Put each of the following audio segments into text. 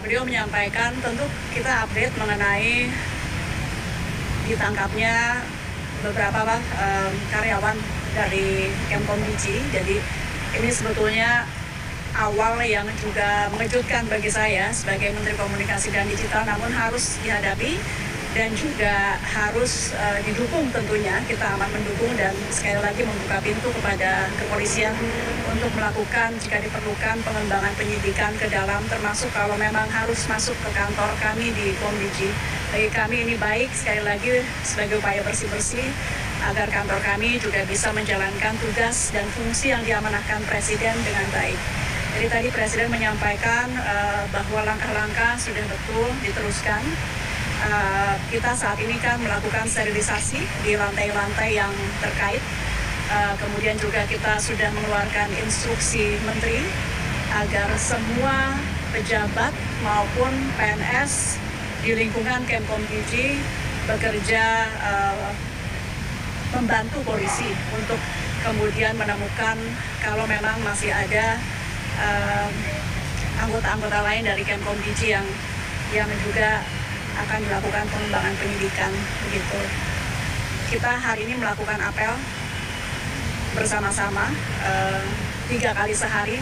Beliau menyampaikan tentu kita update mengenai ditangkapnya beberapa karyawan dari Kemkombiji. Jadi ini sebetulnya awal yang juga mengejutkan bagi saya sebagai Menteri Komunikasi dan Digital, namun harus dihadapi dan juga harus didukung tentunya. Kita amat mendukung dan sekali lagi membuka pintu kepada kepolisian untuk melakukan jika diperlukan pengembangan penyidikan ke dalam, termasuk kalau memang harus masuk ke kantor kami di Kombiji. Bagi kami ini baik sekali lagi sebagai upaya bersih-bersih agar kantor kami juga bisa menjalankan tugas dan fungsi yang diamanahkan Presiden dengan baik. Jadi tadi Presiden menyampaikan bahwa langkah-langkah sudah betul diteruskan. Kita saat ini kan melakukan sterilisasi di lantai-lantai yang terkait. Kemudian juga kita sudah mengeluarkan instruksi Menteri agar semua pejabat maupun PNS di lingkungan Kemkombiji bekerja membantu polisi untuk kemudian menemukan kalau memang masih ada anggota-anggota lain dari Kemkombiji yang juga akan dilakukan pengembangan penyidikan begitu. Kita hari ini melakukan apel bersama-sama 3 kali sehari.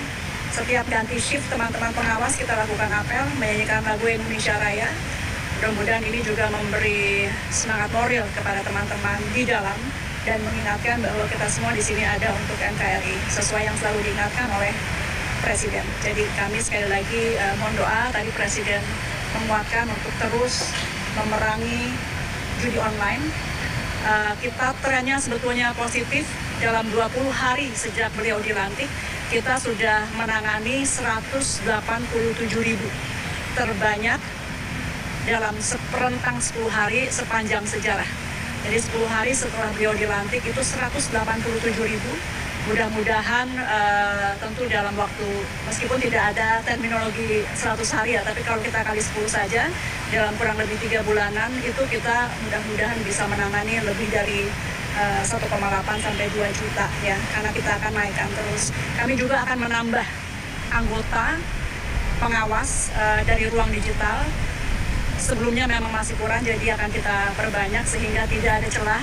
Setiap ganti shift teman-teman pengawas kita lakukan apel menyanyikan lagu Indonesia Raya. Mudah-mudahan ini juga memberi semangat moral kepada teman-teman di dalam dan mengingatkan bahwa kita semua di sini ada untuk NKRI sesuai yang selalu diingatkan oleh Presiden. Jadi kami sekali lagi mohon doa. Tadi Presiden menguatkan untuk terus memerangi judi online. Kita trennya sebetulnya positif. Dalam 20 hari sejak beliau dilantik, kita sudah menangani 187.000, terbanyak dalam rentang 10 hari sepanjang sejarah. Jadi 10 hari setelah beliau dilantik itu 187.000. Mudah-mudahan tentu dalam waktu, meskipun tidak ada terminologi 100 hari ya, tapi kalau kita kali 10 saja, dalam kurang lebih 3 bulanan itu kita mudah-mudahan bisa menangani lebih dari 1,8 sampai 2 juta ya, karena kita akan naikkan terus. Kami juga akan menambah anggota pengawas dari ruang digital. Sebelumnya memang masih kurang, jadi akan kita perbanyak sehingga tidak ada celah.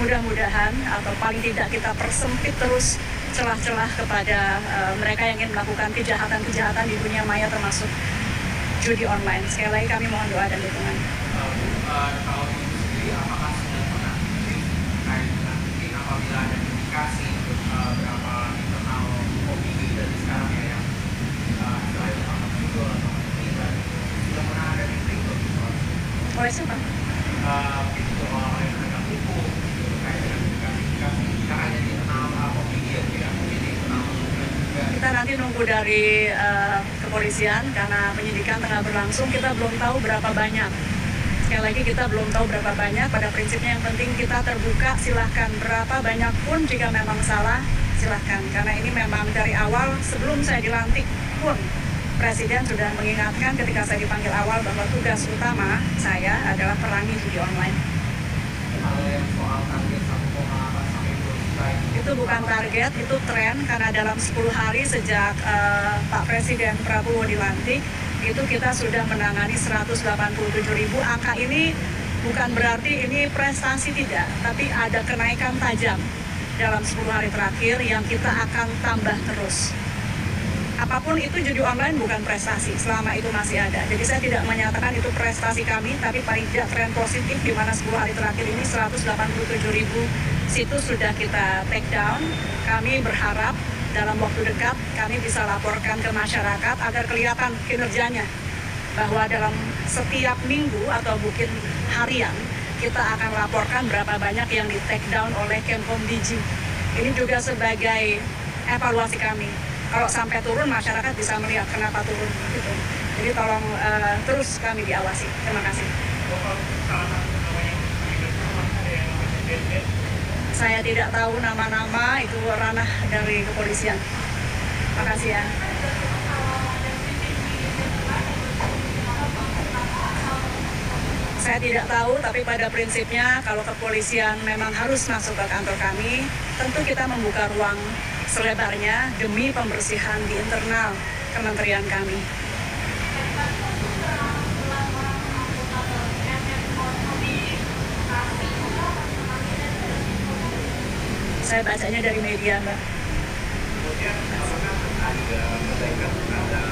Mudah-mudahan atau paling tidak kita persempit terus celah-celah kepada mereka yang ingin melakukan kejahatan-kejahatan di dunia maya termasuk judi online. Sekali lagi kami mohon doa dan dukungan. Kalau itu sendiri apakah sudah pernah terkait dengan mungkin apabila ada indikasi berapa internal opini dari sekarang ya yang selain apa video atau tidak sudah pernah ada itu Oleh siapa? itu oleh penegak hukum terkait dengan indikasi tidak hanya di internal opini ya tidak mungkin di internal juga. Kita nanti nunggu dari kepolisian karena penyidikan tengah berlangsung, kita belum tahu berapa banyak. Sekali lagi kita belum tahu berapa banyak, pada prinsipnya yang penting kita terbuka, silahkan berapa banyak pun jika memang salah, silahkan. Karena ini memang dari awal sebelum saya dilantik pun Presiden sudah mengingatkan ketika saya dipanggil awal bahwa tugas utama saya adalah perangi judi online. Kalau yang soal target 1,8 sampai 2 juta Itu bukan target, itu tren karena dalam 10 hari sejak Pak Presiden Prabowo dilantik, itu kita sudah menangani 187.000. Angka ini bukan berarti ini prestasi tidak, tapi ada kenaikan tajam dalam 10 hari terakhir yang kita akan tambah terus. Apapun itu judi online bukan prestasi selama itu masih ada. Jadi saya tidak menyatakan itu prestasi kami, tapi paling tidak tren positif di mana 10 hari terakhir ini 187.000 situs sudah kita take down. Kami berharap dalam waktu dekat kami bisa laporkan ke masyarakat agar kelihatan kinerjanya. Bahwa dalam setiap minggu atau mungkin harian kita akan laporkan berapa banyak yang di take down oleh Kemkombiji. Ini juga sebagai evaluasi kami. Kalau sampai turun, masyarakat bisa melihat kenapa turun. Gitu. Jadi tolong terus kami diawasi. Terima kasih. Saya tidak tahu nama-nama, itu ranah dari kepolisian. Terima kasih ya. Saya tidak tahu, tapi pada prinsipnya kalau kepolisian memang harus masuk ke kantor kami, tentu kita membuka ruang selebarnya demi pembersihan di internal kementerian kami. saya bacanya dari media, Mbak. Kemudian apakah ada perbaikan ada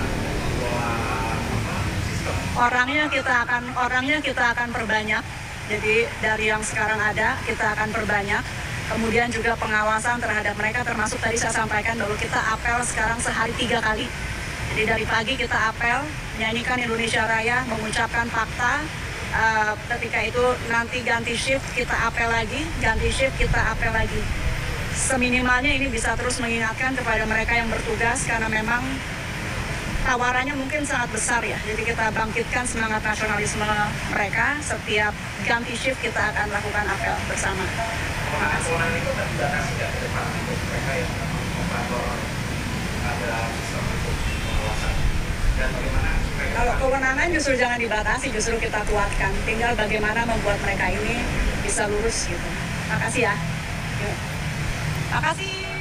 sistem Orangnya kita akan perbanyak. Jadi dari yang sekarang ada kita akan perbanyak. Kemudian juga pengawasan terhadap mereka, termasuk tadi saya sampaikan bahwa kita apel sekarang sehari 3 kali. Jadi dari pagi kita apel, menyanyikan Indonesia Raya, mengucapkan fakta. Ketika itu nanti ganti shift kita apel lagi, ganti shift kita apel lagi. Seminimalnya ini bisa terus mengingatkan kepada mereka yang bertugas, karena memang tawarannya mungkin sangat besar ya. Jadi kita bangkitkan semangat nasionalisme mereka. Setiap ganti shift kita akan lakukan apel bersama. Kewenangan itu dibatasi nggak ke depan untuk mereka yang membantu ada sistem untuk pengawasan, dan bagaimana supaya Kalau kewenangan justru jangan dibatasi, justru kita kuatkan. Tinggal bagaimana membuat mereka ini bisa lurus gitu. Makasih ya. Yuk. Makasih.